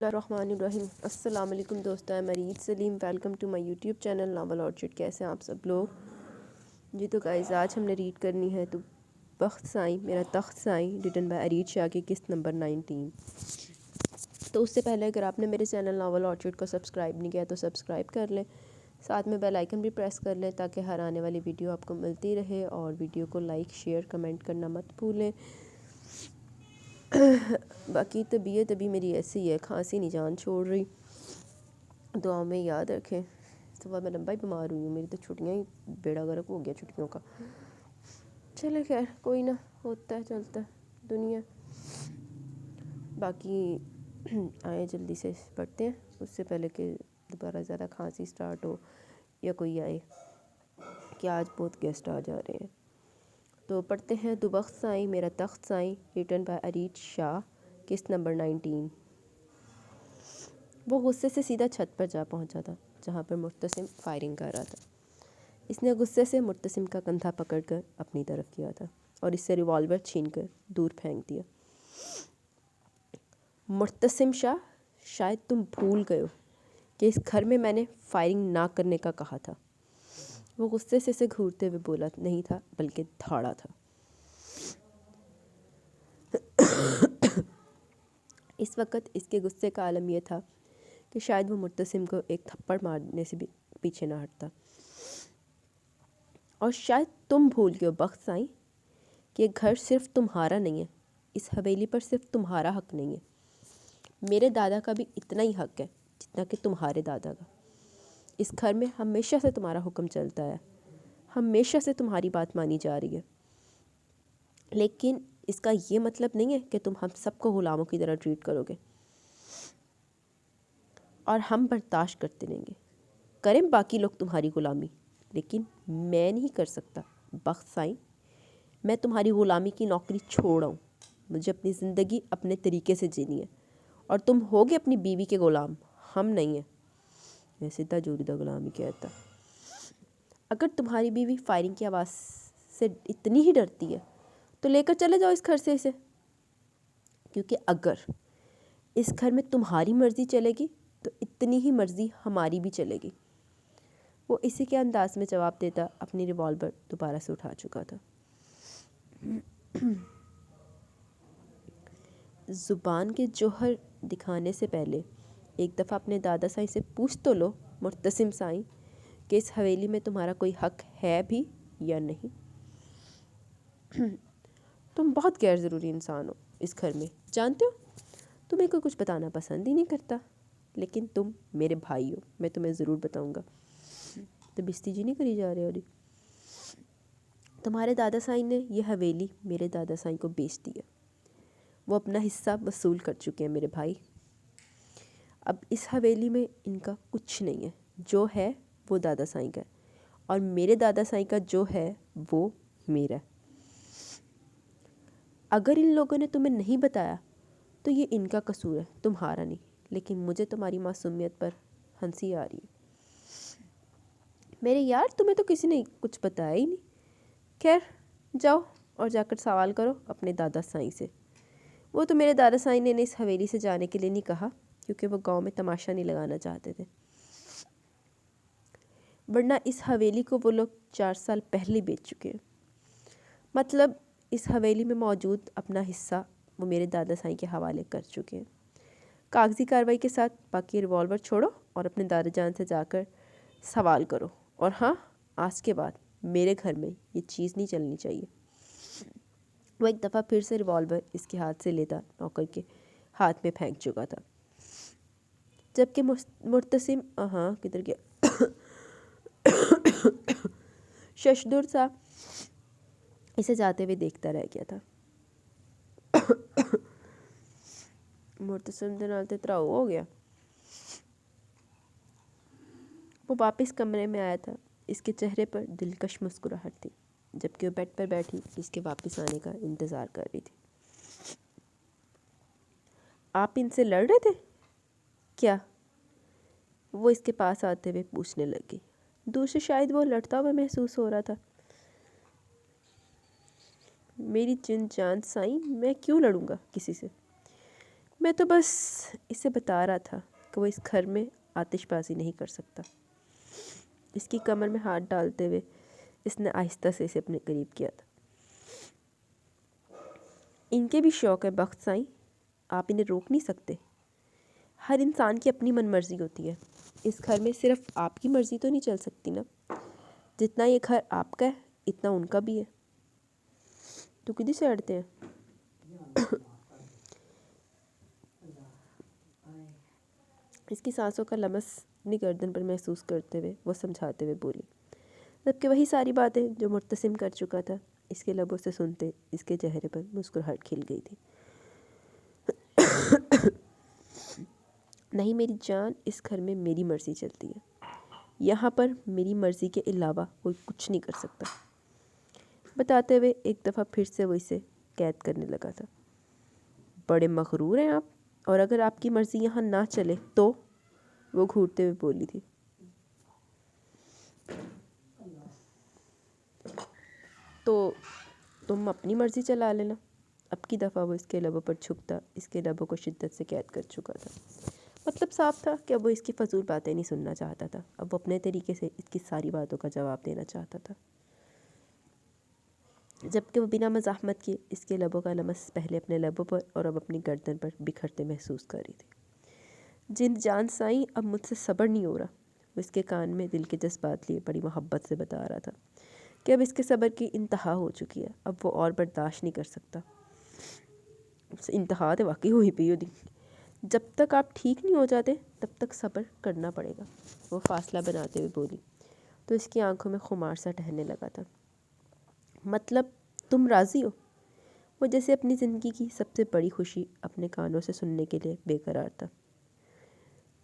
الرحمن الرحیم۔ السلام علیکم دوستو، میں Mureed Saleem, welcome to my YouTube channel novel orchard. کیسے ہیں آپ سب لوگ؟ جی تو گائز، آج ہم نے ریڈ کرنی ہے تو بخت سائیں میرا تخت سائیں، ریٹن بائی ارید شاہ کی قسط نمبر 19۔ تو اس سے پہلے اگر آپ نے میرے چینل ناول آرچڈ کو سبسکرائب نہیں کیا تو سبسکرائب کر لیں، ساتھ میں بیل آئیکن بھی پریس کر لیں تاکہ ہر آنے والی ویڈیو آپ کو ملتی رہے، اور ویڈیو کو لائک شیئر کمنٹ کرنا مت بھولیں۔ باقی طبیعت ابھی میری ایسی ہے، کھانسی نہیں جان چھوڑ رہی، دعاؤں میں یاد رکھیں۔ صبح میں لمبا ہی بیمار ہوئی ہوں، میری تو چھٹیاں ہی بیڑا غرق ہو گیا چھٹیوں کا۔ چلے خیر کوئی نہ، ہوتا ہے چلتا ہے دنیا۔ باقی آئیں جلدی سے پڑھتے ہیں اس سے پہلے کہ دوبارہ زیادہ کھانسی سٹارٹ ہو یا کوئی آئے، کہ آج بہت گیسٹ آ جا رہے ہیں۔ تو پڑھتے ہیں دوبخت سائیں میرا تخت سائیں، ریٹن بائی ارید شاہ، قسط نمبر 19۔ وہ غصے سے سیدھا چھت پر جا پہنچا تھا جہاں پر مرتسم فائرنگ کر رہا تھا۔ اس نے غصے سے مرتسم کا کندھا پکڑ کر اپنی طرف کیا تھا اور اس سے ریوالور چھین کر دور پھینک دیا۔ مرتسم شاہ، شاید تم بھول گئے ہو کہ اس گھر میں میں نے فائرنگ نہ کرنے کا کہا تھا۔ وہ غصے سے اسے گھورتے ہوئے بولا نہیں تھا بلکہ دھاڑا تھا۔ اس وقت اس کے غصے کا عالم یہ تھا کہ شاید وہ مرتسم کو ایک تھپڑ مارنے سے بھی پیچھے نہ ہٹتا۔ اور شاید تم بھول گئے ہو بخت سائیں کہ یہ گھر صرف تمہارا نہیں ہے، اس حویلی پر صرف تمہارا حق نہیں ہے، میرے دادا کا بھی اتنا ہی حق ہے جتنا کہ تمہارے دادا کا۔ اس گھر میں ہمیشہ سے تمہارا حکم چلتا ہے، ہمیشہ سے تمہاری بات مانی جا رہی ہے، لیکن اس کا یہ مطلب نہیں ہے کہ تم ہم سب کو غلاموں کی طرح ٹریٹ کرو گے، اور ہم برداشت کرتے رہیں گے۔ کریں باقی لوگ تمہاری غلامی، لیکن میں نہیں کر سکتا بخت سائیں۔ میں تمہاری غلامی کی نوکری چھوڑ آؤں، مجھے اپنی زندگی اپنے طریقے سے جینی ہے، اور تم ہوگے اپنی بیوی کے غلام، ہم نہیں ہیں۔ میں سیدھا جوریدہ غلام ہی کہتا۔ اگر تمہاری بیوی فائرنگ کی آواز سے اتنی ہی ڈرتی ہے تو لے کر چلے جاؤ اس گھر سے اسے، کیونکہ اگر اس گھر میں تمہاری مرضی چلے گی تو اتنی ہی مرضی ہماری بھی چلے گی۔ وہ اسی کے انداز میں جواب دیتا اپنی ریوالور دوبارہ سے اٹھا چکا تھا۔ زبان کے جوہر دکھانے سے پہلے ایک دفعہ اپنے دادا سائیں سے پوچھ تو لو مرتسم سائیں کہ اس حویلی میں تمہارا کوئی حق ہے بھی یا نہیں۔ تم بہت غیر ضروری انسان ہو اس گھر میں، جانتے ہو تمہیں کوئی کچھ بتانا پسند ہی نہیں کرتا، لیکن تم میرے بھائی ہو، میں تمہیں ضرور بتاؤں گا۔ تو بستی جی نہیں کری جا رہے، اور تمہارے دادا سائیں نے یہ حویلی میرے دادا سائیں کو بیچ دی ہے، وہ اپنا حصہ وصول کر چکے ہیں میرے بھائی۔ اب اس حویلی میں ان کا کچھ نہیں ہے، جو ہے وہ دادا سائیں کا ہے، اور میرے دادا سائیں کا جو ہے وہ میرا ہے۔ اگر ان لوگوں نے تمہیں نہیں بتایا تو یہ ان کا قصور ہے، تمہارا نہیں، لیکن مجھے تمہاری معصومیت پر ہنسی آ رہی ہے۔ میرے یار تمہیں تو کسی نے کچھ بتایا ہی نہیں۔ خیر جاؤ اور جا کر سوال کرو اپنے دادا سائیں سے۔ وہ تو میرے دادا سائیں نے اس حویلی سے جانے کے لیے نہیں کہا، کیونکہ وہ گاؤں میں تماشا نہیں لگانا چاہتے تھے، ورنہ اس حویلی کو وہ لوگ 4 سال پہلے بیچ چکے ہیں۔ مطلب اس حویلی میں موجود اپنا حصہ وہ میرے دادا سائیں کے حوالے کر چکے ہیں، کاغذی کارروائی کے ساتھ۔ باقی ریوالور چھوڑو اور اپنے دادا جان سے جا کر سوال کرو، اور ہاں، آج کے بعد میرے گھر میں یہ چیز نہیں چلنی چاہیے۔ وہ ایک دفعہ پھر سے ریوالور اس کے ہاتھ سے لیتا نوکر کے ہاتھ میں پھینک چکا تھا، جبکہ مرتسم کدھر گیا ششدر سا اسے جاتے ہوئے دیکھتا رہ گیا تھا۔ مرتسم دے نال تے تراؤ ہو گیا۔ وہ واپس کمرے میں آیا تھا، اس کے چہرے پر دلکش مسکراہٹ تھی، جبکہ وہ بیڈ پر بیٹھی اس کے واپس آنے کا انتظار کر رہی تھی۔ آپ ان سے لڑ رہے تھے کیا؟ وہ اس کے پاس آتے ہوئے پوچھنے لگی۔ دور سے شاید وہ لڑتا ہوا محسوس ہو رہا تھا۔ میری جن جان سائیں، میں کیوں لڑوں گا کسی سے؟ میں تو بس اسے بتا رہا تھا کہ وہ اس گھر میں آتش بازی نہیں کر سکتا۔ اس کی کمر میں ہاتھ ڈالتے ہوئے اس نے آہستہ سے اسے اپنے قریب کیا تھا۔ ان کے بھی شوق ہے بخت سائیں، آپ انہیں روک نہیں سکتے۔ ہر انسان کی اپنی من مرضی ہوتی ہے، اس گھر میں صرف آپ کی مرضی تو نہیں چل سکتی نا۔ جتنا یہ گھر آپ کا ہے اتنا ان کا بھی ہے۔ تو کدھر سے اڑتے ہیں؟ اس کی سانسوں کا لمس اپنی گردن پر محسوس کرتے ہوئے وہ سمجھاتے ہوئے بولی، جبکہ وہی ساری باتیں جو مرتسم کر چکا تھا اس کے لبوں سے سنتے اس کے چہرے پر مسکراہٹ کھل گئی تھی۔ نہیں میری جان، اس گھر میں میری مرضی چلتی ہے، یہاں پر میری مرضی کے علاوہ کوئی کچھ نہیں کر سکتا، بتاتے ہوئے ایک دفعہ پھر سے وہ اسے قید کرنے لگا تھا۔ بڑے مغرور ہیں آپ، اور اگر آپ کی مرضی یہاں نہ چلے تو؟ وہ گھورتے ہوئے بولی تھی۔ تو تم اپنی مرضی چلا لینا۔ اب کی دفعہ وہ اس کے لبوں پر چھپتا اس کے لبوں کو شدت سے قید کر چکا تھا۔ مطلب صاف تھا کہ اب وہ اس کی فضول باتیں نہیں سننا چاہتا تھا، اب وہ اپنے طریقے سے اس کی ساری باتوں کا جواب دینا چاہتا تھا، جبکہ وہ بنا مزاحمت کے اس کے لبوں کا لمس پہلے اپنے لبوں پر اور اب اپنی گردن پر بکھرتے محسوس کر رہی تھی۔ جن جان سائیں، اب مجھ سے صبر نہیں ہو رہا، وہ اس کے کان میں دل کے جذبات لیے بڑی محبت سے بتا رہا تھا کہ اب اس کے صبر کی انتہا ہو چکی ہے، اب وہ اور برداشت نہیں کر سکتا۔ انتہا تو واقعی ہوئی پی ہوتی، جب تک آپ ٹھیک نہیں ہو جاتے تب تک صبر کرنا پڑے گا، وہ فاصلہ بناتے ہوئے بولی، تو اس کی آنکھوں میں خمار سا ٹہنے لگا تھا۔ مطلب تم راضی ہو؟ وہ جیسے اپنی زندگی کی سب سے بڑی خوشی اپنے کانوں سے سننے کے لیے بے قرار تھا۔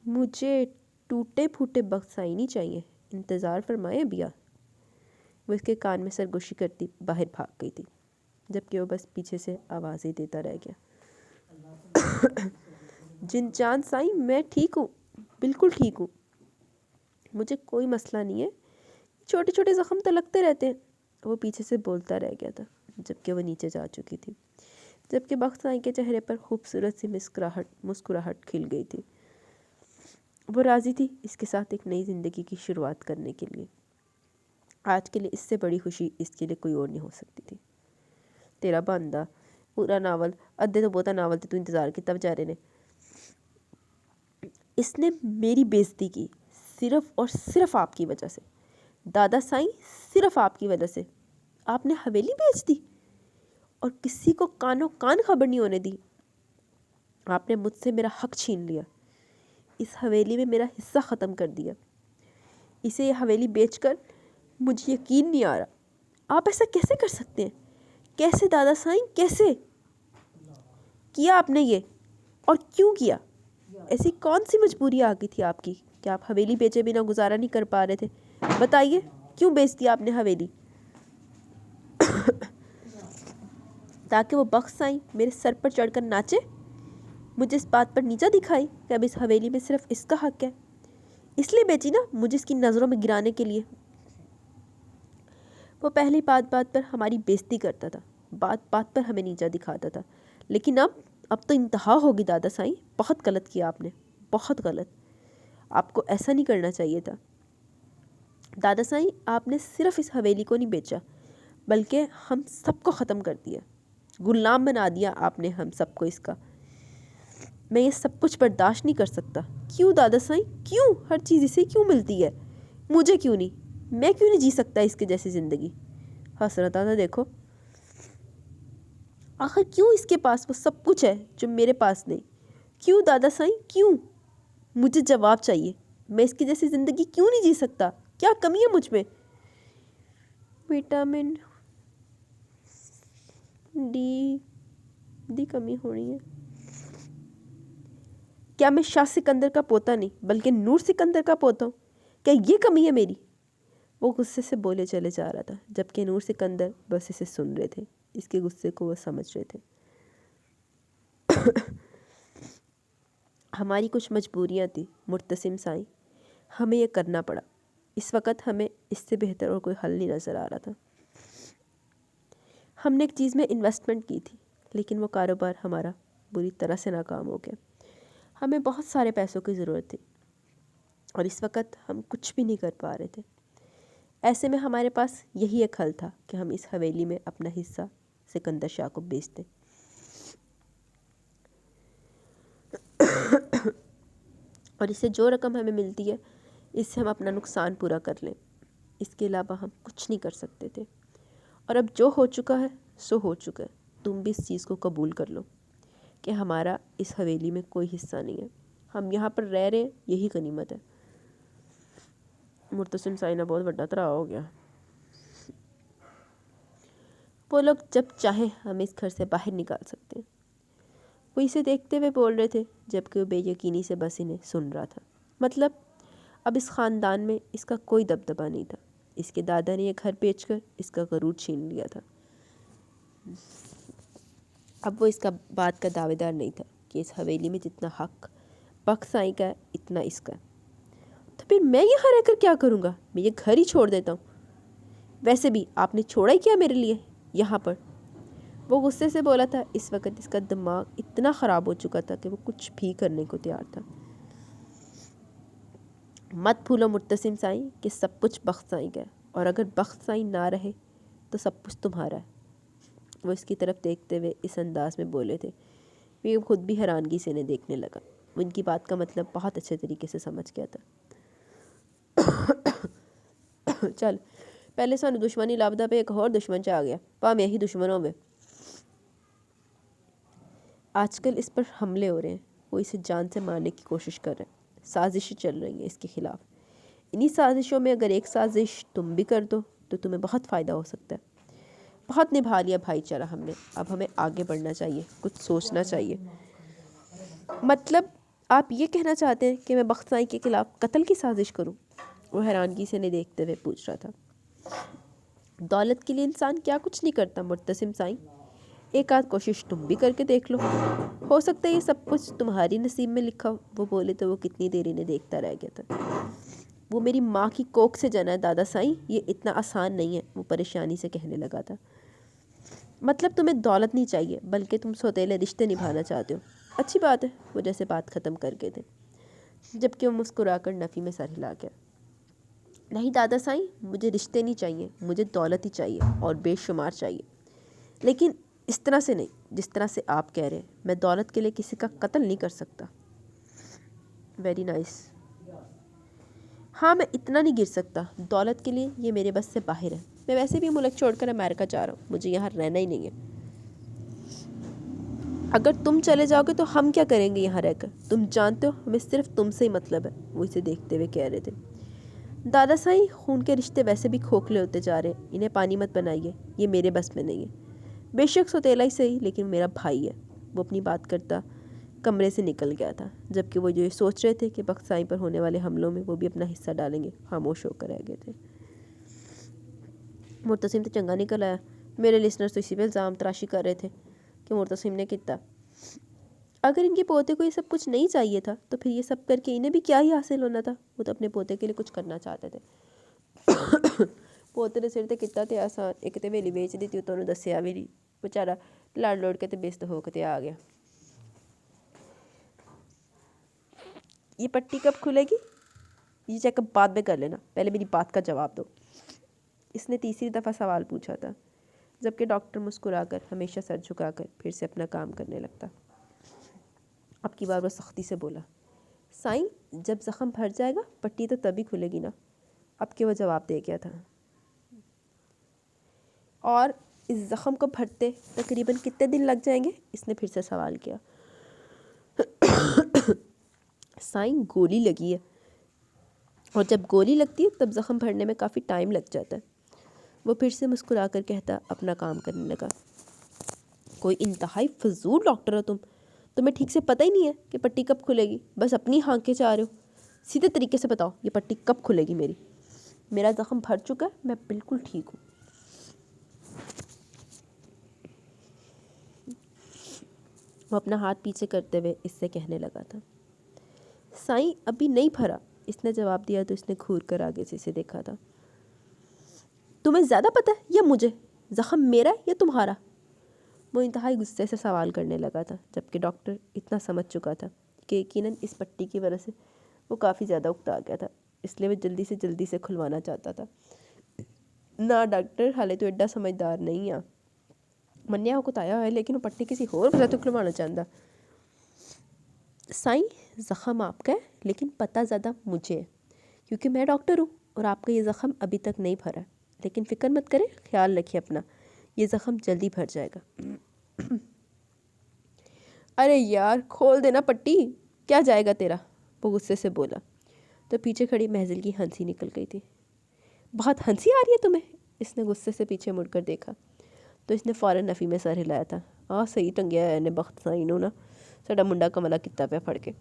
مجھے ٹوٹے پھوٹے بخت سائیں نہیں چاہیے، انتظار فرمائے ابھی۔ وہ اس کے کان میں سرگوشی کرتی باہر بھاگ گئی تھی، جبکہ وہ بس پیچھے سے آوازیں دیتا رہ گیا۔ جن جان سائیں، میں ٹھیک ہوں، بالکل ٹھیک ہوں، مجھے کوئی مسئلہ نہیں ہے، چھوٹے چھوٹے زخم تو لگتے رہتے ہیں۔ وہ پیچھے سے بولتا رہ گیا تھا، جبکہ وہ نیچے جا چکی تھی، جبکہ بخت سائیں کے چہرے پر خوبصورت سی مسکراہٹ کھل گئی تھی۔ وہ راضی تھی اس کے ساتھ ایک نئی زندگی کی شروعات کرنے کے لیے۔ آج کے لیے اس سے بڑی خوشی اس کے لیے کوئی اور نہیں ہو سکتی تھی۔ تیرا بندہ پورا ناول ادھے تو بہتا ناول تو انتظار کیتا بیچارے نے۔ اس نے میری بےزتی کی صرف اور صرف آپ کی وجہ سے، دادا سائیں، صرف آپ کی وجہ سے۔ آپ نے حویلی بیچ دی اور کسی کو کانوں کان خبر نہیں ہونے دی۔ آپ نے مجھ سے میرا حق چھین لیا، اس حویلی میں میرا حصہ ختم کر دیا۔ اسے یہ حویلی بیچ کر مجھے یقین نہیں آ رہا، آپ ایسا کیسے کر سکتے ہیں؟ کیسے دادا سائیں، کیسے کیا آپ نے یہ، اور کیوں کیا؟ ایسی کون سی مجبوری آ گئی تھی آپ کی کہ آپ حویلی بیچے بنا گزارا نہیں کر پا رہے تھے؟ بتائیے کیوں بیچ دیا آپ نے حویلی؟ تاکہ وہ بخت سائیں میرے سر پر چڑھ کر ناچے، مجھے اس بات پر نیچا دکھائی کہ اب اس حویلی میں صرف اس کا حق ہے، اس لیے بیچی نا، مجھے اس کی نظروں میں گرانے کے لیے۔ وہ پہلی بات پر ہماری بےزتی کرتا تھا، بات پر ہمیں نیچا دکھاتا تھا، لیکن اب تو انتہا ہوگی دادا سائیں، بہت غلط کیا آپ نے، بہت غلط، آپ کو ایسا نہیں کرنا چاہیے تھا۔ دادا سائیں، آپ نے صرف اس حویلی کو نہیں بیچا بلکہ ہم سب کو ختم کر دیا، غلام بنا دیا آپ نے ہم سب کو اس کا۔ میں یہ سب کچھ برداشت نہیں کر سکتا۔ کیوں دادا سائیں، کیوں ہر چیز اسے کیوں ملتی ہے، مجھے کیوں نہیں؟ میں کیوں نہیں جی سکتا اس کے جیسی زندگی؟ حسرت آتا دیکھو، آخر کیوں اس کے پاس وہ سب کچھ ہے جو میرے پاس نہیں؟ کیوں دادا سائیں، کیوں؟ مجھے جواب چاہیے، میں اس کی جیسی زندگی کیوں نہیں جی سکتا؟ کیا کمی ہے مجھ میں؟ وٹامن ڈی کمی ہو رہی ہے۔ کیا میں شاہ سکندر کا پوتا نہیں بلکہ نور سکندر کا پوتا ہوں؟ کیا یہ کمی ہے میری؟ وہ غصے سے بولے چلے جا رہا تھا، جبکہ نور سکندر بس اسے سن رہے تھے، اس کے غصے کو وہ سمجھ رہے تھے۔ ہماری کچھ مجبوریاں تھیں مرتسم سائیں، ہمیں یہ کرنا پڑا، اس وقت ہمیں اس سے بہتر اور کوئی حل نہیں نظر آ رہا تھا۔ ہم نے ایک چیز میں انویسٹمنٹ کی تھی، لیکن وہ کاروبار ہمارا بری طرح سے ناکام ہو گیا۔ ہمیں بہت سارے پیسوں کی ضرورت تھی اور اس وقت ہم کچھ بھی نہیں کر پا رہے تھے۔ ایسے میں ہمارے پاس یہی ایک حل تھا کہ ہم اس حویلی میں اپنا حصہ سکندر شاہ کو بیچ دیں، اور اس سے جو رقم ہمیں ملتی ہے اس سے ہم اپنا نقصان پورا کر لیں۔ اس کے علاوہ ہم کچھ نہیں کر سکتے تھے، اور اب جو ہو چکا ہے سو ہو چکا ہے۔ تم بھی اس چیز کو قبول کر لو کہ ہمارا اس حویلی میں کوئی حصہ نہیں ہے، ہم یہاں پر رہ رہے ہیں، یہی غنیمت ہے۔ مرتسم سائنہ بہت بڑا طرح ہو گیا۔ وہ لوگ جب چاہیں ہمیں اس گھر سے باہر نکال سکتے ہیں، وہ اسے دیکھتے ہوئے بول رہے تھے، جبکہ وہ بے یقینی سے بس انہیں سن رہا تھا۔ مطلب اب اس خاندان میں اس کا کوئی دبدبہ نہیں تھا۔ اس کے دادا نے یہ گھر بیچ کر اس کا غرور چھین لیا تھا۔ اب وہ اس کا بات کا دعوے دار نہیں تھا کہ اس حویلی میں جتنا حق بخت سائیں کا ہے اتنا اس کا ہے۔ تو پھر میں یہاں رہ کر کیا کروں گا؟ میں یہ گھر ہی چھوڑ دیتا ہوں۔ ویسے بھی آپ نے چھوڑا ہی کیا میرے لیے یہاں پر؟ وہ غصے سے بولا تھا۔ اس وقت اس کا دماغ اتنا خراب ہو چکا تھا کہ وہ کچھ بھی کرنے کو تیار تھا۔ مت بھولو مرتسم سائیں کہ سب کچھ بخت سائیں کا ہے، اور اگر بخت سائیں نہ رہے تو سب کچھ تمہارا ہے۔ وہ اس کی طرف دیکھتے ہوئے اس انداز میں بولے تھے، وہ خود بھی حیرانگی سے انہیں دیکھنے لگا۔ وہ ان کی بات کا مطلب بہت اچھے طریقے سے سمجھ گیا تھا۔ چل پہلے سانو دشمنی لابدہ پہ ایک اور دشمن چاہ گیا، پام یہی دشمنوں میں آج کل اس پر حملے ہو رہے ہیں۔ وہ اسے جان سے مارنے کی کوشش کر رہے ہیں، سازشیں چل رہی ہیں اس کے خلاف۔ انہی سازشوں میں اگر ایک سازش تم بھی کر دو تو تمہیں بہت فائدہ ہو سکتا ہے۔ بہت نبھا لیا بھائی چارہ ہم نے، اب ہمیں آگے بڑھنا چاہیے، کچھ سوچنا چاہیے۔ مطلب آپ یہ کہنا چاہتے ہیں کہ میں بخت سائیں کے خلاف قتل کی سازش کروں؟ وہ حیرانگی سے انہیں دیکھتے ہوئے پوچھ رہا تھا۔ دولت کے لیے انسان کیا کچھ نہیں کرتا مرتسم سائیں، ایک آدھ کوشش تم بھی کر کے دیکھ لو، ہو سکتا ہے یہ سب کچھ تمہاری نصیب میں لکھا ہو۔ وہ بولے تو وہ کتنی دیر انہیں دیکھتا رہ گیا تھا۔ وہ میری ماں کی کوکھ سے جنا ہے دادا سائیں، یہ اتنا آسان نہیں ہے، وہ پریشانی سے کہنے لگا تھا۔ مطلب تمہیں دولت نہیں چاہیے بلکہ تم سوتیلے رشتے نبھانا چاہتے ہو۔ اچھی بات ہے، وہ جیسے بات ختم کر گئے تھے، جبکہ وہ مسکرا کر نفی میں سر ہلا گیا۔ نہیں دادا سائیں، مجھے رشتے نہیں چاہیے، مجھے دولت ہی چاہیے، اور بے شمار چاہیے، لیکن اس طرح سے نہیں جس طرح سے آپ کہہ رہے ہیں۔ میں دولت کے لیے کسی کا قتل نہیں کر سکتا۔ Very nice. ہاں میں اتنا نہیں گر سکتا، دولت کے لیے یہ میرے بس سے باہر ہے۔ میں ویسے بھی ملک چھوڑ کر امریکہ جا رہا ہوں، مجھے یہاں رہنا ہی نہیں ہے۔ اگر تم چلے جاؤ گے تو ہم کیا کریں گے یہاں رہ کر؟ تم جانتے ہو ہمیں صرف تم سے ہی مطلب ہے، وہ اسے دیکھتے ہوئے کہہ رہے تھے۔ دادا سائیں، خون کے رشتے ویسے بھی کھوکھلے ہوتے جا رہے ہیں، انہیں پانی مت بنائیے، یہ میرے بس میں نہیں ہے۔ بے شک سوتیلا ہی صحیح، لیکن میرا بھائی ہے۔ وہ اپنی بات کرتا کمرے سے نکل گیا تھا، جبکہ وہ جو یہ سوچ رہے تھے کہ بخت سائیں پر ہونے والے حملوں میں وہ بھی اپنا حصہ ڈالیں گے، خاموش ہو کر رہ گئے تھے۔ مرتسم تو چنگا نکل آیا۔ میرے لسنرز تو اسی پہ الزام تراشی کر رہے تھے کہ مرتسم نے کتا۔ اگر ان کے پوتے کو یہ سب کچھ نہیں چاہیے تھا تو پھر یہ سب کر کے انہیں بھی کیا ہی حاصل ہونا تھا؟ وہ تو اپنے پوتے کے لیے کچھ کرنا چاہتے تھے۔ پوتے نے سر تے کتا تے آسان، ایک تے ویلی بیچ دی تے تو انہوں دسیا بھی نہیں، بیچارہ لڑ لوڑ کے تے بیست ہو کے تے آ گیا۔ یہ پٹی کب کھلے گی؟ یہ چیک اپ بعد میں کر لینا، پہلے میری بات کا جواب دو۔ اس نے تیسری دفعہ سوال پوچھا تھا، جبکہ ڈاکٹر مسکرا کر ہمیشہ سر جھکا کر پھر سے اپنا کام کرنے لگتا۔ اب کی بار وہ سختی سے بولا، سائیں جب زخم بھر جائے گا پٹی تو تبھی کھلے گی نا؟ اب کہ وہ جواب دے گیا تھا۔ اور اس زخم کو بھرتے تقریباً کتنے دن لگ جائیں گے؟ اس نے پھر سے سوال کیا۔ سائیں گولی لگی ہے، اور جب گولی لگتی ہے تب زخم بھرنے میں کافی ٹائم لگ جاتا ہے۔ وہ پھر سے مسکرا کر کہتا اپنا کام کرنے لگا۔ کوئی انتہائی فضول ڈاکٹر ہو تم، تمہیں ٹھیک سے پتہ ہی نہیں ہے کہ پٹی کب کھلے گی، بس اپنی ہانکیں چاہ رہے ہو۔ سیدھے طریقے سے بتاؤ یہ پٹی کب کھلے گی میری؟ میرا زخم بھر چکا ہے، میں بالکل ٹھیک ہوں۔ وہ اپنا ہاتھ پیچھے کرتے ہوئے اس سے کہنے لگا تھا۔ سائیں ابھی نہیں بھرا، اس نے جواب دیا تو اس نے گھور کر آگے سے اسے دیکھا تھا۔ تمہیں زیادہ پتہ ہے یا مجھے؟ زخم میرا ہے یا تمہارا؟ وہ انتہائی غصے سے سوال کرنے لگا تھا، جبکہ ڈاکٹر اتنا سمجھ چکا تھا کہ یقیناً اس پٹی کی وجہ سے وہ کافی زیادہ اکتا گیا تھا، اس لیے وہ جلدی سے کھلوانا چاہتا تھا۔ نہ ڈاکٹر، حالے تو ایڈا سمجھدار نہیں آ منیا وہ کتایا ہے، لیکن وہ پٹی کسی ہور وجہ تو کھلوانا چاہتا۔ سائیں، زخم آپ کا ہے لیکن پتہ زیادہ مجھے ہے، کیونکہ میں ڈاکٹر ہوں اور آپ کا یہ زخم ابھی تک نہیں بھرا، لیکن فکر مت کریں، خیال رکھیے اپنا، یہ زخم جلدی بھر جائے گا۔ ارے یار کھول دینا پٹی، کیا جائے گا تیرا، وہ غصے سے بولا تو پیچھے کھڑی محضل کی ہنسی نکل گئی تھی۔ بہت ہنسی آ رہی ہے تمہیں؟ اس نے غصے سے پیچھے مڑ کر دیکھا تو اس نے فوراً نفی میں سر ہلایا تھا۔ صحیح ٹنگیا ہے نے بخت سائیں نو نا، ساڈا منڈا کملا کتا پیا پھڑ کے۔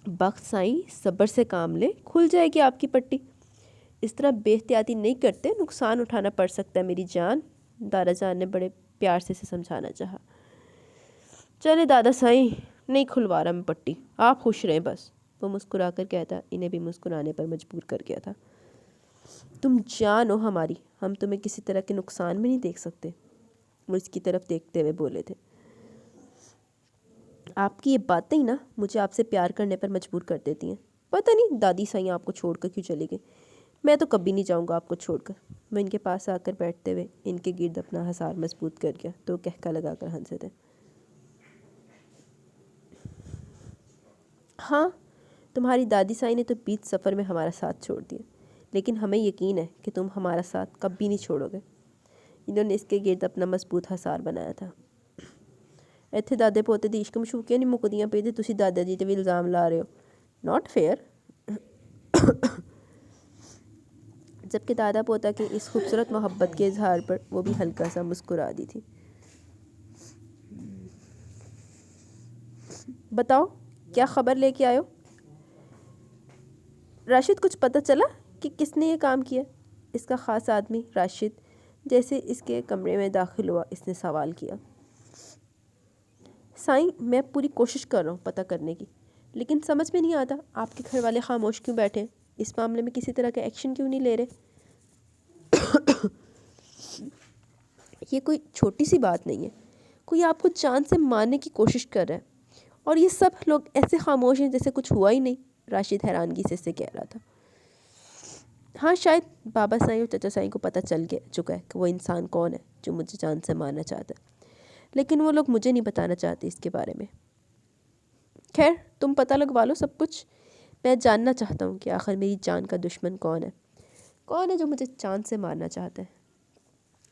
بخت سائیں صبر سے کام لے، کھل جائے گی آپ کی پٹی، اس طرح بے احتیاطی نہیں کرتے، نقصان اٹھانا پڑ سکتا ہے میری جان، دادا جان نے بڑے پیار سے سمجھانا چاہا۔ چلے دادا سائیں، نہیں کھلوا رہا میں پٹی، آپ خوش رہیں بس، وہ مسکرا کر کہتا، انہیں بھی مسکرانے پر مجبور کر گیا تھا۔ تم جان ہو ہماری، ہم تمہیں کسی طرح کے نقصان میں نہیں دیکھ سکتے، وہ اس کی طرف دیکھتے ہوئے بولے تھے۔ آپ کی یہ باتیں ہی نا مجھے آپ سے پیار کرنے پر مجبور کر دیتی ہیں، پتہ نہیں دادی سائیں آپ کو چھوڑ کر کیوں چلی گئی، میں تو کبھی نہیں جاؤں گا آپ کو چھوڑ کر۔ وہ ان کے پاس آ کر بیٹھتے ہوئے ان کے گرد اپنا حصار مضبوط کر گیا تو وہ کہکا لگا کر ہنسے تھے۔ ہاں، تمہاری دادی سائیں نے تو بیچ سفر میں ہمارا ساتھ چھوڑ دیا، لیکن ہمیں یقین ہے کہ تم ہمارا ساتھ کبھی نہیں چھوڑو گے۔ انہوں نے اس کے گرد اپنا مضبوط حصار بنایا تھا۔ ਇੱਥੇ ਦਾਦੇ ਪੋਤੇ ਦੀ ਇਸ਼ਕ ਮਸ਼ੂਕੀਆਂ ਨਹੀਂ ਮੁੱਕਦੀਆਂ ਪਈ ਤੇ ਤੁਸੀਂ ਦਾਦਾ ਜੀ ਤੇ ਵੀ ਇਲਜ਼ਾਮ ਲਾ رہے ہو، ناٹ فیئر۔ جبکہ دادا پوتا کے اس خوبصورت محبت کے اظہار پر وہ بھی ہلکا سا مسکرا دی تھی۔ بتاؤ کیا خبر لے کے آئے ہو؟ راشد، کچھ پتہ چلا کہ کس نے یہ کام کیا؟ اس کا خاص آدمی راشد جیسے اس کے کمرے میں داخل ہوا اس نے سوال کیا۔ سائیں، میں پوری کوشش کر رہا ہوں پتہ کرنے کی، لیکن سمجھ میں نہیں آتا آپ کے گھر والے خاموش کیوں بیٹھے، اس معاملے میں کسی طرح کا ایکشن کیوں نہیں لے رہے؟ یہ کوئی چھوٹی سی بات نہیں ہے، کوئی آپ کو جان سے مارنے کی کوشش کر رہا ہے اور یہ سب لوگ ایسے خاموش ہیں جیسے کچھ ہوا ہی نہیں، راشد حیرانگی سے اس سے کہہ رہا تھا۔ ہاں، شاید بابا سائیں اور چچا سائیں کو پتہ چل چکا ہے کہ وہ انسان کون ہے جو مجھے جان سے مارنا چاہتا ہے، لیکن وہ لوگ مجھے نہیں بتانا چاہتے اس کے بارے میں۔ خیر، تم پتہ لگوا لو سب کچھ، میں جاننا چاہتا ہوں کہ آخر میری جان کا دشمن کون ہے جو مجھے جان سے مارنا چاہتا ہے،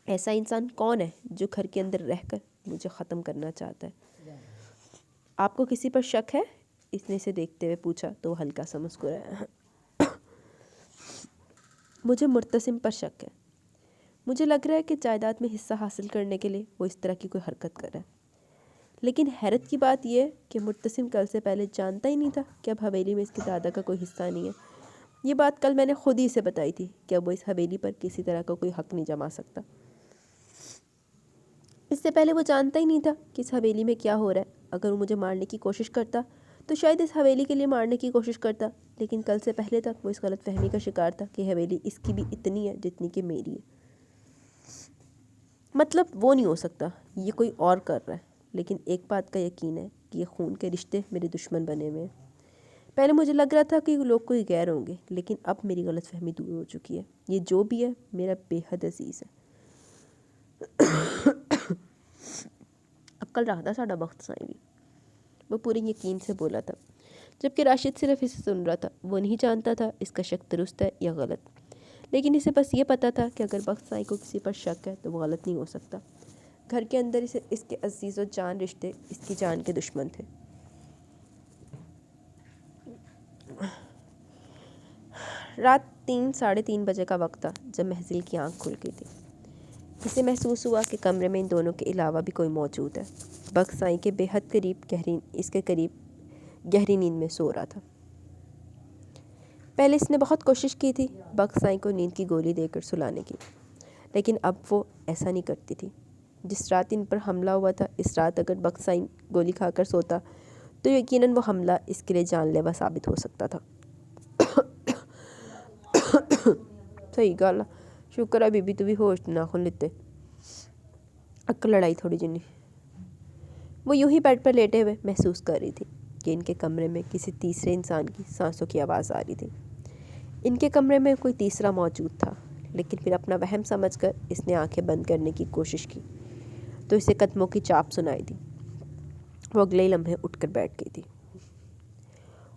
ایسا انسان کون ہے جو گھر کے اندر رہ کر مجھے ختم کرنا چاہتا ہے۔ آپ کو کسی پر شک ہے؟ اس نے اسے دیکھتے ہوئے پوچھا تو وہ ہلکا سا مسکرایا۔ مجھے مرتسم پر شک ہے، مجھے لگ رہا ہے کہ جائیداد میں حصہ حاصل کرنے کے لیے وہ اس طرح کی کوئی حرکت کر رہا ہے، لیکن حیرت کی بات یہ ہے کہ مرتسم کل سے پہلے جانتا ہی نہیں تھا کہ اب حویلی میں اس کی دادا کا کوئی حصہ نہیں ہے۔ یہ بات کل میں نے خود ہی اسے بتائی تھی کہ اب وہ اس حویلی پر کسی طرح کا کوئی حق نہیں جما سکتا۔ اس سے پہلے وہ جانتا ہی نہیں تھا کہ اس حویلی میں کیا ہو رہا ہے، اگر وہ مجھے مارنے کی کوشش کرتا تو شاید اس حویلی کے لیے مارنے کی کوشش کرتا، لیکن کل سے پہلے تک وہ اس غلط فہمی کا شکار تھا کہ حویلی اس کی بھی اتنی ہے جتنی کہ میری ہے۔ مطلب وہ نہیں ہو سکتا، یہ کوئی اور کر رہا ہے، لیکن ایک بات کا یقین ہے کہ یہ خون کے رشتے میرے دشمن بنے ہوئے ہیں۔ پہلے مجھے لگ رہا تھا کہ لوگ کوئی غیر ہوں گے، لیکن اب میری غلط فہمی دور ہو چکی ہے، یہ جو بھی ہے میرا بے حد عزیز ہے۔ عقل رکھدا ساڈا بخت سائیں بھی، وہ پورے یقین سے بولا تھا، جبکہ راشد صرف اسے سن رہا تھا، وہ نہیں جانتا تھا اس کا شک درست ہے یا غلط، لیکن اسے بس یہ پتہ تھا کہ اگر بخت سائیں کو کسی پر شک ہے تو وہ غلط نہیں ہو سکتا، گھر کے اندر اس کے عزیز و جان رشتے اس کی جان کے دشمن تھے۔ رات 3:30 بجے کا وقت تھا جب محضل کی آنکھ کھل گئی تھی۔ اسے محسوس ہوا کہ کمرے میں ان دونوں کے علاوہ بھی کوئی موجود ہے۔ بخت سائیں کے بے حد قریب اس کے قریب گہری نیند میں سو رہا تھا۔ پہلے اس نے بہت کوشش کی تھی بخت سائیں کو نیند کی گولی دے کر سلانے کی، لیکن اب وہ ایسا نہیں کرتی تھی۔ جس رات ان پر حملہ ہوا تھا، اس رات اگر بخت سائیں گولی کھا کر سوتا تو یقیناً وہ حملہ اس کے لیے جان لیوا ثابت ہو سکتا تھا۔ صحیح گل، شکر ہے بی بی تو بھی ہوش نہ کھل لیتے۔ عقل لڑائی تھوڑی جنی۔ وہ یوں ہی بیڈ پر لیٹے ہوئے محسوس کر رہی تھی کہ ان کے کمرے میں کسی تیسرے انسان کی سانسوں کی آواز آ رہی تھی۔ ان کے کمرے میں کوئی تیسرا موجود تھا، لیکن پھر اپنا وہم سمجھ کر اس نے آنکھیں بند کرنے کی کوشش کی تو اسے قدموں کی چاپ سنائی دی۔ وہ اگلے ہی لمحے اٹھ کر بیٹھ گئی تھی۔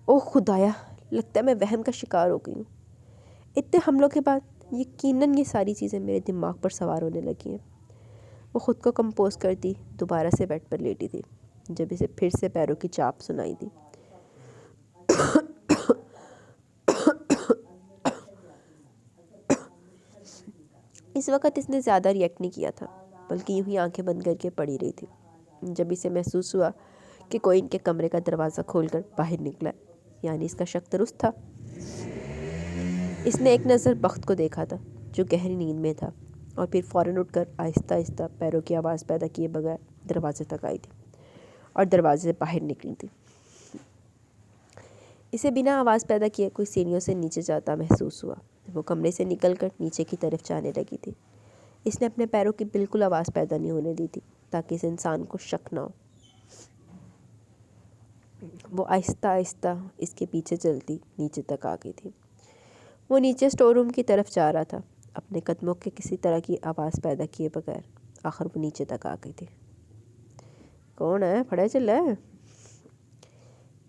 اوہ خدایا، لگتا ہے میں وہم کا شکار ہو گئی ہوں۔ اتنے حملوں کے بعد یقیناً یہ ساری چیزیں میرے دماغ پر سوار ہونے لگی ہیں۔ وہ خود کو کمپوز کرتی دوبارہ سے بیڈ پر لیٹی تھی جب اسے پھر سے پیروں کی چاپ سنائی دی۔ اس وقت اس نے زیادہ ریئیکٹ نہیں کیا تھا، بلکہ یوں ہی آنکھیں بند کر کے پڑی رہی تھی جب اسے محسوس ہوا کہ کوئی ان کے کمرے کا دروازہ کھول کر باہر نکلا ہے، یعنی اس کا شک درست تھا۔ اس نے ایک نظر بخت کو دیکھا تھا جو گہری نیند میں تھا، اور پھر فوراً اٹھ کر آہستہ آہستہ پیروں کی آواز پیدا کیے بغیر دروازے تک آئی تھی اور دروازے سے باہر نکلی تھی۔ اسے بنا آواز پیدا کیے کوئی سیڑھیوں سے نیچے جاتا محسوس ہوا۔ وہ کمرے سے نکل کر نیچے کی طرف جانے لگی تھی۔ اس نے اپنے پیروں کی بالکل آواز پیدا نہیں ہونے دی تھی تاکہ اس انسان کو شک نہ ہو۔ وہ آہستہ آہستہ اس کے پیچھے چلتی نیچے تک آ گئی تھی۔ وہ نیچے اسٹور روم کی طرف جا رہا تھا، اپنے قدموں کے کسی طرح کی آواز پیدا کیے بغیر۔ آخر وہ نیچے تک آ گئی تھی۔ کون ہے؟ پڑھے چلے؟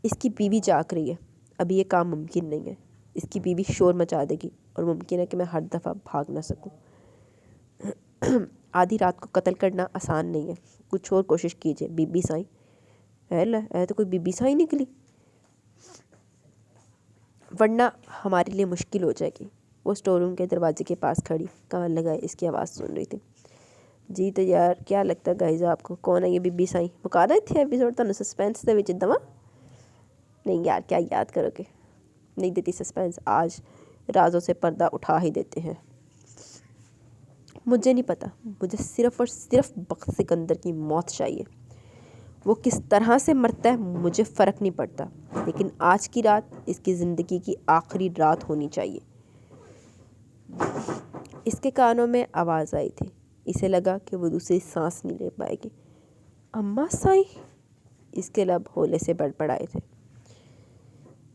اس کی بیوی جاگ رہی ہے۔ ابھی یہ کام ممکن نہیں ہے۔ اس کی بیوی شور مچا دے گی اور ممکن ہے کہ میں ہر دفعہ بھاگ نہ سکوں۔ آدھی رات کو قتل کرنا آسان نہیں ہے۔ کچھ اور کوشش کیجیے بی بی سائیں۔ اے تو کوئی بی بی سائیں نکلی، ورنہ ہمارے لیے مشکل ہو جائے گی۔ وہ اسٹور روم کے دروازے کے پاس کھڑی کان لگائے اس کی آواز سن رہی تھی۔ جی تو یار کیا لگتا ہے گائز آپ کو، کون ہے یہ بی بی سائیں؟ مکا رہے تھے ایپیسوڈ تو سسپینس دے وچ دواں؟ نہیں یار کیا یاد کرو گے، نہیں دیتی سسپینس۔ آج رازوں سے پردہ اٹھا ہی دیتے ہیں۔ مجھے نہیں پتا، مجھے صرف اور صرف بخت سکندر کی موت چاہیے۔ وہ کس طرح سے مرتا ہے مجھے فرق نہیں پڑتا، لیکن آج کی رات اس کی زندگی کی آخری رات ہونی چاہیے۔ اس کے کانوں میں آواز آئی تھی۔ اسے لگا کہ وہ دوسری سانس نہیں لے پائے گی۔ اماں سائیں؟ اس کے لب ہولے سے بڑبڑائے تھے۔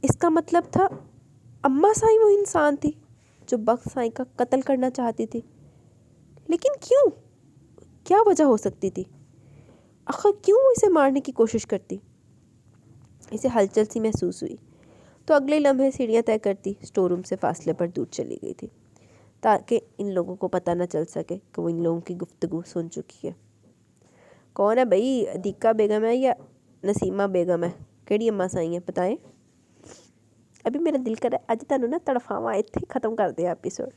اس کا مطلب تھا اماں سائیں وہ انسان تھی جو بخت سائیں کا قتل کرنا چاہتی تھی، لیکن کیوں؟ کیا وجہ ہو سکتی تھی؟ آخر کیوں وہ اسے مارنے کی کوشش کرتی؟ اسے ہلچل سی محسوس ہوئی تو اگلے لمحے سیڑھیاں طے کرتی اسٹور روم سے فاصلے پر دور چلی گئی تھی تاکہ ان لوگوں کو پتہ نہ چل سکے کہ وہ ان لوگوں کی گفتگو سن چکی ہے۔ کون ہے بھائی؟ عدیقہ بیگم ہے یا نسیمہ بیگم ہے؟ کیڑی اماں سائیں ہیں بتائیں؟ ابھی میرا دل کر رہا ہے اج تانوں نا تڑفاواں اتنے ختم کر دیا ایپیسوڈ،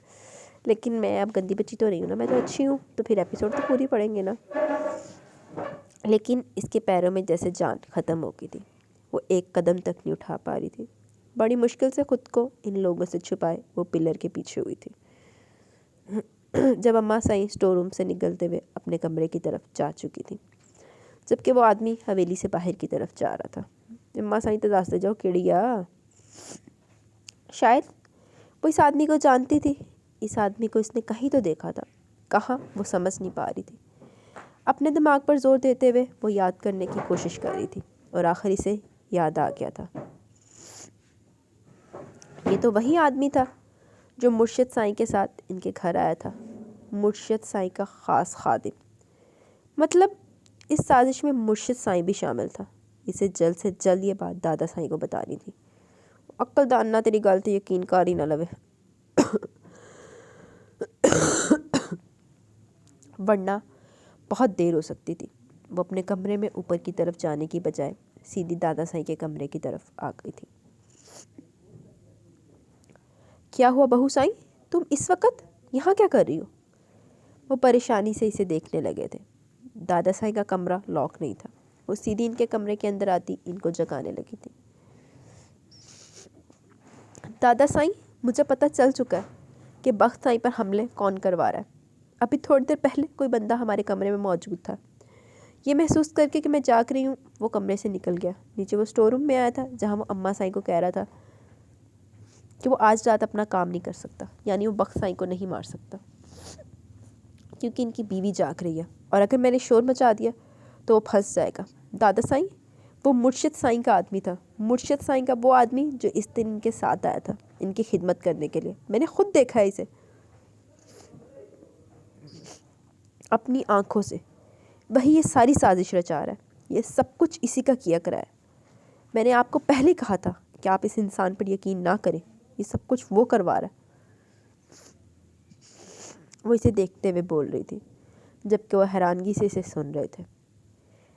لیکن میں اب گندی بچی تو نہیں ہوں نا، میں تو اچھی ہوں، تو پھر ایپیسوڈ تو پوری پڑھیں گے نا۔ لیکن اس کے پیروں میں جیسے جان ختم ہو گئی تھی۔ وہ ایک قدم تک نہیں اٹھا پا رہی تھی۔ بڑی مشکل سے خود کو ان لوگوں سے چھپائے وہ پلر کے پیچھے ہوئی تھی جب اماں سائیں اسٹور روم سے نکلتے ہوئے اپنے کمرے کی طرف جا چکی تھی، جبکہ وہ آدمی حویلی سے باہر کی طرف جا رہا تھا۔ اماں سائیں تو دستے جاؤ کیڑی آ؟ شاید وہ اس آدمی کو جانتی تھی۔ اس آدمی کو اس نے کہیں تو دیکھا تھا، کہاں وہ سمجھ نہیں پا رہی تھی۔ اپنے دماغ پر زور دیتے ہوئے وہ یاد کرنے کی کوشش کر رہی تھی، اور آخر اسے یاد آ گیا تھا۔ یہ تو وہی آدمی تھا جو مرشد سائیں کے ساتھ ان کے گھر آیا تھا، مرشد سائیں کا خاص خادم۔ مطلب اس سازش میں مرشد سائیں بھی شامل تھا۔ اسے جلد سے جلد یہ بات دادا سائیں کو بتانی تھی۔ عقل دان نہ تیری گل تے یقین کر ہی نہ لوے، ورنہ بہت دیر ہو سکتی تھی۔ وہ اپنے کمرے میں اوپر کی طرف جانے کی بجائے سیدھی دادا سائیں کے کمرے کی طرف آ گئی تھی۔ کیا ہوا بہو سائیں؟ تم اس وقت یہاں کیا کر رہی ہو؟ وہ پریشانی سے اسے دیکھنے لگے تھے۔ دادا سائیں کا کمرہ لاک نہیں تھا۔ وہ سیدھی ان کے کمرے کے اندر آتی ان کو جگانے لگی تھی۔ دادا سائیں، مجھے پتہ چل چکا ہے کہ بخت سائیں پر حملے کون کروا رہا ہے۔ ابھی تھوڑی دیر پہلے کوئی بندہ ہمارے کمرے میں موجود تھا۔ یہ محسوس کر کے کہ میں جاگ رہی ہوں وہ کمرے سے نکل گیا۔ نیچے وہ اسٹور روم میں آیا تھا جہاں وہ اماں سائیں کو کہہ رہا تھا کہ وہ آج رات اپنا کام نہیں کر سکتا، یعنی وہ بخت سائیں کو نہیں مار سکتا کیونکہ ان کی بیوی جاگ رہی ہے۔ اور اگر میں نے شور مچا دیا تو وہ پھنس جائے گا۔ دادا سائیں وہ مرشد سائیں کا آدمی تھا، مرشد سائیں کا وہ آدمی جو اس دن ان کے ساتھ آیا تھا ان کی خدمت کرنے کے لیے۔ میں نے خود دیکھا ہے اسے اپنی آنکھوں سے، وہی یہ ساری سازش رچا رہا ہے، یہ سب کچھ اسی کا کیا کرا ہے۔ میں نے آپ کو پہلے کہا تھا کہ آپ اس انسان پر یقین نہ کریں، یہ سب کچھ وہ کروا رہا ہے۔ وہ اسے دیکھتے ہوئے بول رہی تھی جبکہ وہ حیرانگی سے اسے سن رہے تھے،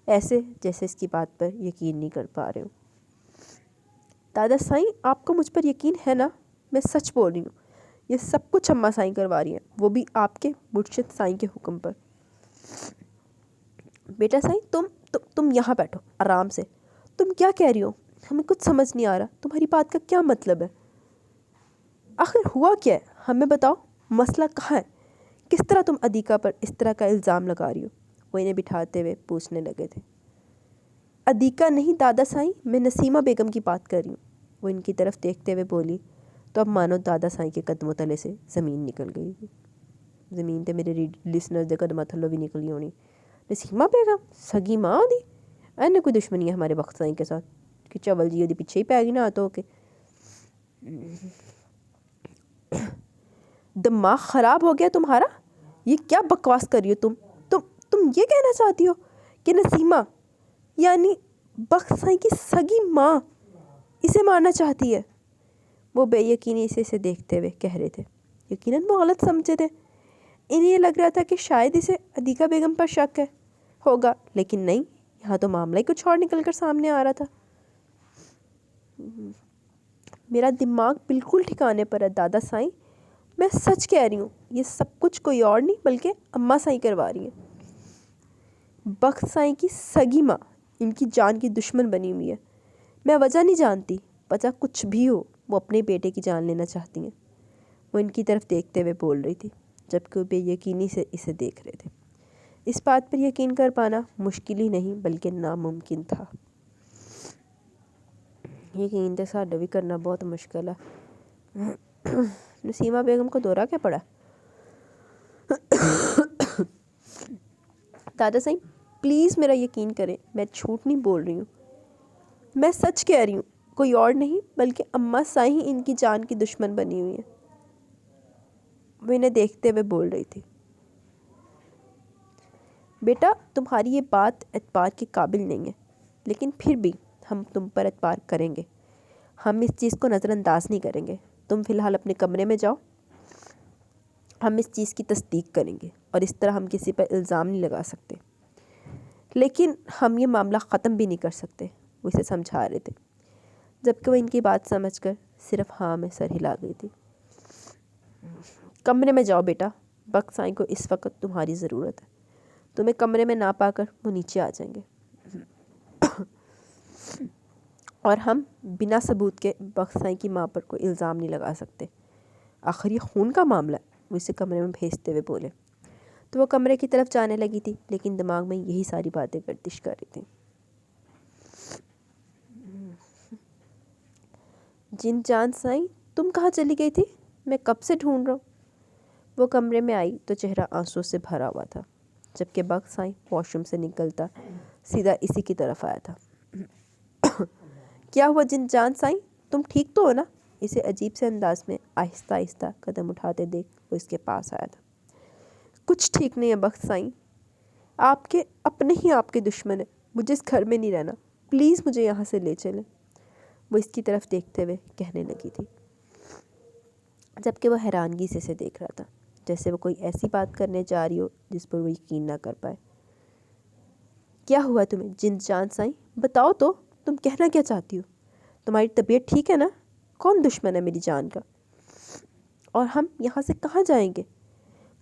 ایسے جیسے اس کی بات پر یقین نہیں کر پا رہے ہوں۔ دادا سائیں آپ کو مجھ پر یقین ہے نا؟ میں سچ بول رہی ہوں، یہ سب کچھ اماں سائیں کروا رہی ہیں، وہ بھی آپ کے مرشد سائیں کے حکم پر۔ بیٹا سائیں تم یہاں بیٹھو آرام سے، تم کیا کہہ رہی ہو؟ ہمیں کچھ سمجھ نہیں آ رہا، تمہاری بات کا کیا مطلب ہے؟ آخر ہوا کیا ہے؟ ہمیں بتاؤ، مسئلہ کہاں ہے؟ کس طرح تم ادیکا پر اس طرح کا الزام لگا رہی ہو؟ وہ انہیں بٹھاتے ہوئے پوچھنے لگے تھے۔ ادیکا نہیں دادا سائیں، میں نسیمہ بیگم کی بات کر رہی ہوں، وہ ان کی طرف دیکھتے ہوئے بولی تو اب مانو دادا سائیں کے قدموں تلے سے زمین نکل گئی تھی۔ زمین تے میرے لسنرز دے قدموں تھلوں بھی نکلی ہونی۔ نسیمہ بیگم سگی ماں دی اینے کوئی دشمنی ہے ہمارے بخت سائیں کے ساتھ کہ چول جی وہ پیچھے ہی پی گئی نہ تو کہ دماغ خراب ہو گیا تمہارا؟ یہ کیا بکواس کر رہی ہو تم یہ کہنا چاہتی ہو کہ نسیمہ یعنی بخت سائیں کی سگی ماں اسے مارنا چاہتی ہے؟ وہ بے یقینی سے اسے دیکھتے ہوئے کہہ رہے تھے۔ یقیناً وہ غلط سمجھے تھے، انہیں یہ لگ رہا تھا کہ شاید اسے ادیکا بیگم پر شک ہے ہوگا، لیکن نہیں، یہاں تو معاملہ ہی کچھ اور نکل کر سامنے آ رہا تھا۔ میرا دماغ بالکل ٹھکانے پر ہے دادا سائیں، میں سچ کہہ رہی ہوں، یہ سب کچھ کوئی اور نہیں بلکہ اماں سائیں کروا رہی ہیں۔ بخت سائیں کی سگی ماں ان کی جان کی دشمن بنی ہوئی ہے۔ میں وجہ نہیں جانتی، وجہ کچھ بھی ہو، وہ اپنے بیٹے کی جان لینا چاہتی ہیں۔ وہ ان کی طرف دیکھتے ہوئے بول رہی تھی جبکہ وہ بے یقینی سے اسے دیکھ رہے تھے۔ اس بات پر یقین کر پانا مشکل ہی نہیں بلکہ ناممکن تھا۔ یقین تو ساڈا بھی کرنا بہت مشکل ہے۔ نسیمہ بیگم کو دورہ کیا پڑا؟ دادا سائیں پلیز میرا یقین کریں، میں جھوٹ نہیں بول رہی ہوں، میں سچ کہہ رہی ہوں، کوئی اور نہیں بلکہ اماں سائیں ہی ان کی جان کی دشمن بنی ہوئی ہیں۔ وہ انہیں دیکھتے ہوئے بول رہی تھی۔ بیٹا تمہاری یہ بات اعتبار کے قابل نہیں ہے، لیکن پھر بھی ہم تم پر اعتبار کریں گے، ہم اس چیز کو نظر انداز نہیں کریں گے۔ تم فی الحال اپنے کمرے میں جاؤ، ہم اس چیز کی تصدیق کریں گے اور اس طرح ہم کسی پر الزام نہیں لگا سکتے، لیکن ہم یہ معاملہ ختم بھی نہیں کر سکتے۔ وہ اسے سمجھا رہے تھے جبکہ وہ ان کی بات سمجھ کر صرف ہاں میں سر ہلا گئی تھی۔ کمرے میں جاؤ بیٹا، بخت سائیں کو اس وقت تمہاری ضرورت ہے، تمہیں کمرے میں نہ پا کر وہ نیچے آ جائیں گے اور ہم بنا ثبوت کے بخت سائیں کی ماں پر کوئی الزام نہیں لگا سکتے۔ آخر یہ خون کا معاملہ ہے، وہ اسے کمرے میں بھیجتے ہوئے بولے تو وہ کمرے کی طرف جانے لگی تھی، لیکن دماغ میں یہی ساری باتیں گردش کر رہی تھیں۔ جن جان سائیں تم کہاں چلی گئی تھی؟ میں کب سے ڈھونڈ رہا ہوں۔ وہ کمرے میں آئی تو چہرہ آنسوں سے بھرا ہوا تھا، جبکہ بخت سائیں واش روم سے نکلتا سیدھا اسی کی طرف آیا تھا۔ کیا ہوا جن جان سائیں، تم ٹھیک تو ہو نا؟ اسے عجیب سے انداز میں آہستہ آہستہ قدم اٹھاتے دیکھ وہ اس کے پاس آیا تھا۔ کچھ ٹھیک نہیں ہے بخت سائیں، آپ کے اپنے ہی آپ کے دشمن ہیں، مجھے اس گھر میں نہیں رہنا، پلیز مجھے یہاں سے لے چلیں، وہ اس کی طرف دیکھتے ہوئے کہنے لگی تھی، جبکہ وہ حیرانگی سے اسے دیکھ رہا تھا جیسے وہ کوئی ایسی بات کرنے جا رہی ہو جس پر وہ یقین نہ کر پائے۔ کیا ہوا تمہیں جن جان سائیں، بتاؤ تو، تم کہنا کیا چاہتی ہو؟ تمہاری طبیعت ٹھیک ہے نا؟ کون دشمن ہے میری جان کا؟ اور ہم یہاں سے کہاں جائیں گے؟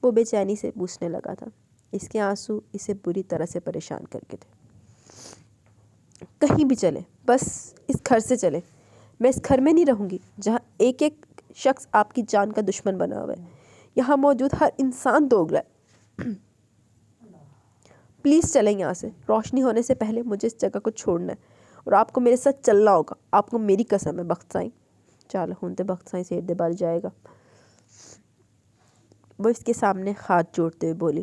وہ بے چینی سے پوچھنے لگا تھا۔ اس کے آنسو اسے بری طرح سے پریشان کر کے تھے۔ کہیں بھی چلیں، بس اس گھر سے چلیں، میں اس گھر میں نہیں رہوں گی جہاں ایک ایک شخص آپ کی جان کا دشمن بنا ہوا ہے، یہاں موجود ہر انسان دوگلا ہے۔ پلیز چلیں یہاں سے، روشنی ہونے سے پہلے مجھے اس جگہ کو چھوڑنا ہے اور آپ کو میرے ساتھ چلنا ہوگا، آپ کو میری قسم ہے بخت سائیں۔ چال ہوں تے بخت سائیں سیر دے بل جائے گا، وہ اس کے سامنے ہاتھ جوڑتے ہوئے بولی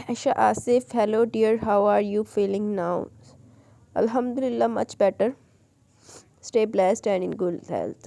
Aisha Asif, hello dear, how are you feeling now? Alhamdulillah, much better. Stay blessed and in good health.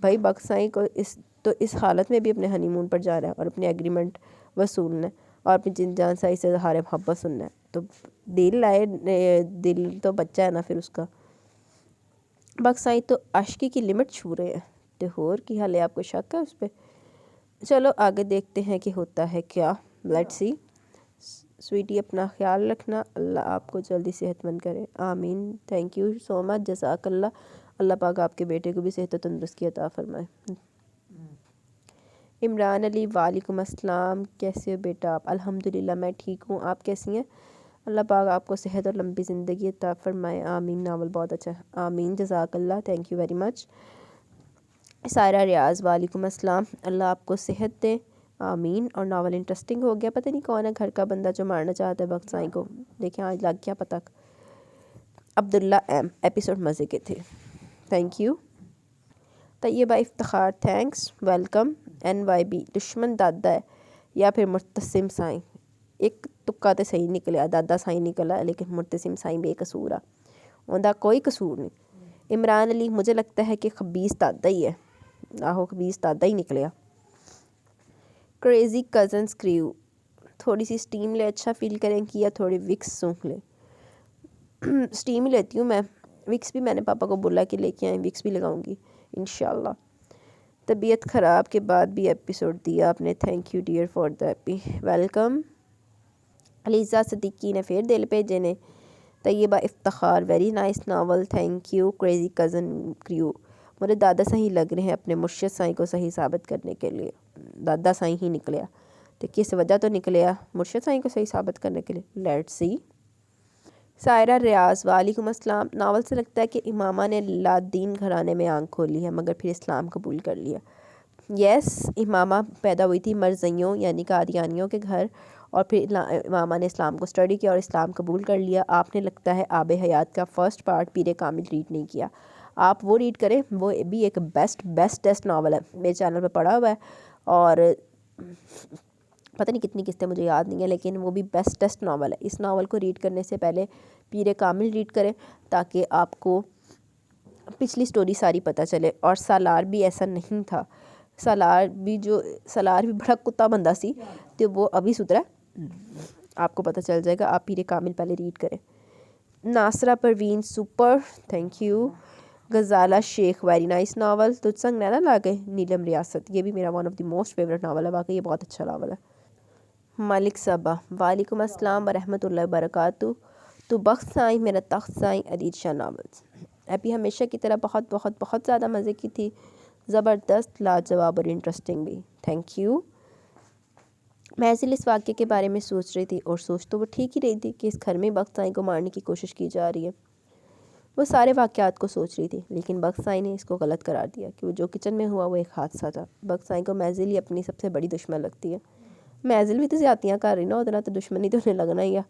بھائی بخت سائیں کو اس حالت میں بھی اپنے ہنی مون پر جا رہا ہے اور اپنے ایگریمنٹ وصولنا ہے اور اپنی جن جان سائی سے اظہار محبت سننا ہے، تو دل لائے، دل تو بچہ ہے نا پھر اس کا۔ بخت سائیں تو عاشقی کی لمٹ چھو رہے ہیں، تو ہور کی حال ہے، آپ کو شک ہے اس پہ؟ چلو آگے دیکھتے ہیں کہ ہوتا ہے کیا، لیٹس سی۔ سویٹی اپنا خیال رکھنا، اللہ آپ کو جلدی صحت مند کرے، آمین۔ تھینک یو سو مچ، جزاک اللہ۔ اللہ پاک آپ کے بیٹے کو بھی صحت و تندرستی عطا فرمائے۔ عمران علی، وعلیکم السلام، کیسے ہو بیٹا آپ؟ الحمدللہ میں ٹھیک ہوں، آپ کیسی ہیں؟ اللہ پاک آپ کو صحت اور لمبی زندگی عطا فرمائے، آمین۔ ناول بہت اچھا ہے، آمین، جزاک اللہ، thank you very much. Saira Riaz, وعلیکم السلام، اللہ آپ کو صحت دے، آمین۔ اور ناول انٹرسٹنگ ہو گیا، پتہ نہیں کون ہے گھر کا بندہ جو مارنا چاہتا ہے بخت سائیں کو، دیکھیں آج لگ گیا پتہ۔ عبداللہ ایم، ایپیسوڈ مزے کے تھے، thank you. Tayyaba Iftikhar, thanks, welcome. N Y B, دشمن دادا ہے یا پھر مرتسم سائیں؟ ایک تکا تو صحیح نکلیا، دادا سائیں نکلا لیکن مرتسم سائیں بے قصور ہے، اوندا کوئی قصور نہیں۔ عمران علی، مجھے لگتا ہے کہ خبیث دادا ہی ہے، آہو خبیث دادا ہی نکلیا۔ کریزی کزنز کریو، تھوڑی سی اسٹیم لے اچھا فیل کریں کہ یا تھوڑی وکس سونکھ لیں؟ اسٹیم ہی لیتی ہوں میں، وکس بھی میں نے پاپا کو بولا کہ لے کے آئیں، وکس بھی لگاؤں گی انشاءاللہ۔ طبیعت خراب کے بعد بھی ایپیسوڈ دیا آپ نے، thank you dear for the epi, welcome. Aliza Siddiqui نے پھر دل بھیجے نے۔ Tayyaba Iftikhar, very nice novel, thank you. Crazy cousin crew, مجھے دادا صحیح لگ رہے ہیں اپنے مرشد سائیں کو صحیح ثابت کرنے کے لیے، دادا سائیں ہی نکلیا، تو کس وجہ تو نکلیا مرشد سائیں کو صحیح ثابت کرنے کے لیے، لیٹس سی۔ سائرہ ریاض، وعلیکم السلام، ناول سے لگتا ہے کہ امامہ نے لادین گھرانے میں آنکھ کھولی ہے مگر پھر اسلام قبول کر لیا۔ یس، امامہ پیدا ہوئی تھی مرزائیوں یعنی قادیانیوں کے گھر، اور پھر امامہ نے اسلام کو اسٹڈی کیا اور اسلام قبول کر لیا۔ آپ نے لگتا ہے آب حیات کا first part Peer Kamil red نہیں کیا، آپ وہ ریڈ کریں، وہ بھی ایک بیسٹیسٹ ناول ہے، میرے چینل پہ پڑھا ہوا ہے، اور پتہ نہیں کتنی قسطیں مجھے یاد نہیں ہے لیکن وہ بھی بیسٹیسٹ ناول ہے۔ اس ناول کو ریڈ کرنے سے پہلے پیر کامل ریڈ کریں تاکہ آپ کو پچھلی سٹوری ساری پتہ چلے۔ اور سالار بھی ایسا نہیں تھا، سالار بھی بڑا کتا بندہ سی، تو وہ ابھی سدھرا، آپ کو پتہ چل جائے گا، آپ پیر کامل پہلے ریڈ کریں۔ Nasira Parveen, super, thank you. Ghazala Sheikh, very nice novel. تجھ سنگ نینا لاگے، نیلم ریاست، یہ بھی میرا one of the most favourite novel ہے، واقعی یہ بہت اچھا ناول ہے۔ ملک صبا، وعلیکم السلام ورحمۃ اللہ وبرکاتہ۔ تو بخت سائیں میرا تخت سائیں، عدید شاہ ناولز۔ ایپی ہمیشہ کی طرح بہت بہت بہت زیادہ مزے کی تھی، زبردست، لاجواب اور انٹرسٹنگ بھی، تھینک یو۔ محضل اس واقعے کے بارے میں سوچ رہی تھی، اور سوچ تو وہ ٹھیک ہی رہی تھی کہ اس گھر میں بخت سائیں کو مارنے کی کوشش کی جا رہی ہے، وہ سارے واقعات کو سوچ رہی تھی، لیکن بخت سائیں نے اس کو غلط قرار دیا کہ وہ جو کچن میں ہوا وہ ایک حادثہ تھا۔ بخت سائیں کو محضل ہی اپنی سب سے بڑی دشمن لگتی ہے، محضل بھی تو زیادتیاں کر رہی نا، اتنا تو دشمنی تو انہیں لگنا ہی ہے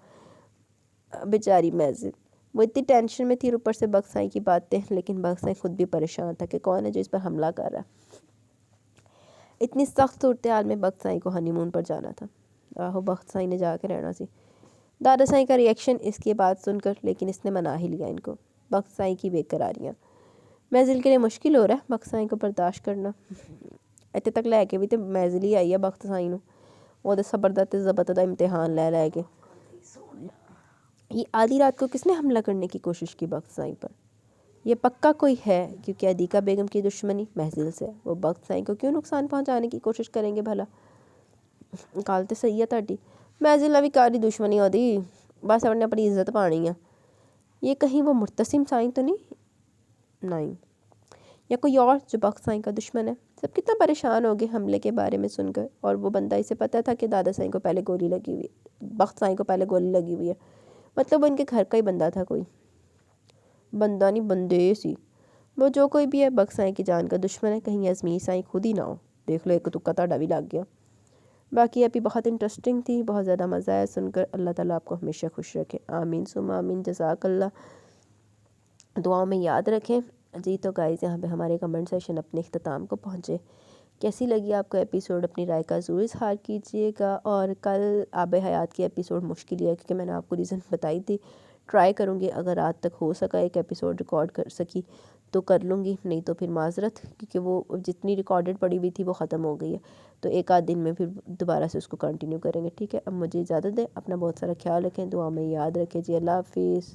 بیچاری محضل، وہ اتنی ٹینشن میں تھی، اوپر سے بخت سائیں کی باتیں، لیکن بخت سائیں خود بھی پریشان تھا کہ کون ہے جو اس پر حملہ کر رہا ہے۔ اتنی سخت صورتحال میں بخت سائیں کو ہنی مون پر جانا تھا، آہو بخت سائیں نے جا کے رہنا سی۔ دادا سائیں کا ریئیکشن اس کی بات سن کر، لیکن اس نے منا ہی لیا ان کو، بخت سائیں کی بے قراریاں، محضل کے لیے مشکل ہو رہا ہے بخت سائیں کو برداشت کرنا، اتنے تک لے کے بھی تو محضل ہی آئی ہے بخت سائیں نو، وہ تو زبردست ضبط امتحان لے کے۔ یہ آدھی رات کو کس نے حملہ کرنے کی کوشش کی بخت سائیں پر؟ یہ پکا کوئی ہے، کیونکہ عدیقہ بیگم کی دشمنی محضل سے، وہ بخت سائیں کو کیوں نقصان پہنچانے کی کوشش کریں گے بھلا؟ گل تو صحیح ہے تہاڈی، محضل نہ بھی کاری دشمنی ہو دی، بس انہیں اپنی عزت پانی ہے۔ یہ کہیں وہ مرتسم سائیں تو نہیں، یا کوئی اور جو بخت سائیں کا دشمن ہے؟ سب کتنا پریشان ہو گئے حملے کے بارے میں سن کر، اور وہ بندہ اسے پتہ تھا کہ دادا سائیں کو پہلے گولی لگی ہوئی ہے، بخت سائیں کو پہلے گولی لگی ہوئی ہے، مطلب وہ ان کے گھر کا ہی بندہ تھا، کوئی بندہ نہیں بندے سی، وہ جو کوئی بھی ہے بخت سائیں کی جان کا دشمن ہے، کہیں ازمیر سائیں خود ہی نہ ہو، دیکھ لو ایک تکا تہاڈا بھی لگ گیا۔ باقی ابھی بہت انٹرسٹنگ تھی، بہت زیادہ مزہ آیا سن کر، اللہ تعالیٰ آپ کو ہمیشہ خوش رکھے، آمین ثم آمین، جزاک اللہ، دعاؤں میں یاد رکھیں۔ جی تو گائز یہاں پہ ہمارے کمنٹ سیشن اپنے اختتام کو پہنچے، کیسی لگی آپ کو ایپیسوڈ؟ اپنی رائے کا ضرور اظہار کیجیے گا، اور کل آب حیات کی ایپیسوڈ مشکل ہی ہے کیونکہ میں نے آپ کو ریزن بتائی تھی، ٹرائی کروں گی، اگر رات تک ہو سکا ایک ایپیسوڈ ریکارڈ کر سکی تو کر لوں گی، نہیں تو پھر معذرت، کیونکہ وہ جتنی ریکارڈڈ پڑی ہوئی تھی وہ ختم ہو گئی ہے، تو ایک آدھ دن میں پھر دوبارہ سے اس کو کنٹینیو کریں گے، ٹھیک ہے؟ اب مجھے اجازت دیں، اپنا بہت سارا خیال رکھیں، دعا میں یاد رکھیں جی، اللہ حافظ۔